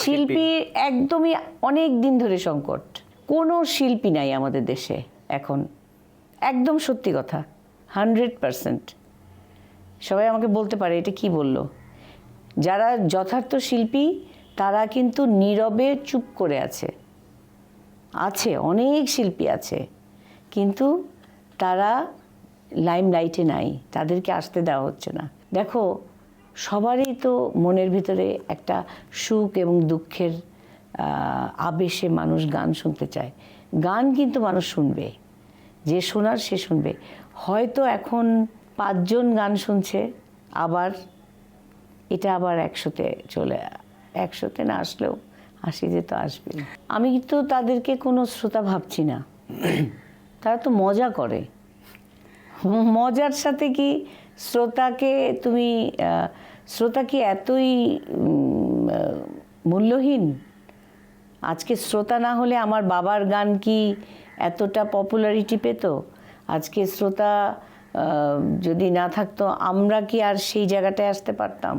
শিল্পী একদমই অনেক দিন ধরে সংকট, কোনো শিল্পী নাই আমাদের দেশে এখন, একদম সত্যি কথা, 100%। সবাই আমাকে বলতে পারে এটা কি বললো, যারা যথার্থ শিল্পী তারা কিন্তু নীরবে চুপ করে আছে, অনেক শিল্পী আছে, কিন্তু তারা লাইমলাইটে নাই, তাদেরকে আসতে দেওয়া হচ্ছে না। দেখো, সবারই তো মনের ভিতরে একটা সুখ এবং দুঃখের আবেশে মানুষ গান শুনতে চায়। গান কিন্তু মানুষ শুনবে, যে শোনার সে শুনবে। হয়তো এখন 5 জন গান শুনছে, আবার এটা আবার 100-তে 100-তে না আসলেও 80-তে তো আসবে। আমি তো তাদেরকে কোনো শ্রোতা ভাবছি না, তারা তো মজা করে। মজার সাথে কি শ্রোতাকে তুমি শ্রোতা কি এতই মূল্যহীন? আজকে শ্রোতা না হলে আমার বাবার গান কি এতটা পপুলারিটি পেত? আজকে শ্রোতা যদি না থাকতো আমরা কি আর সেই জায়গাটায় আসতে পারতাম?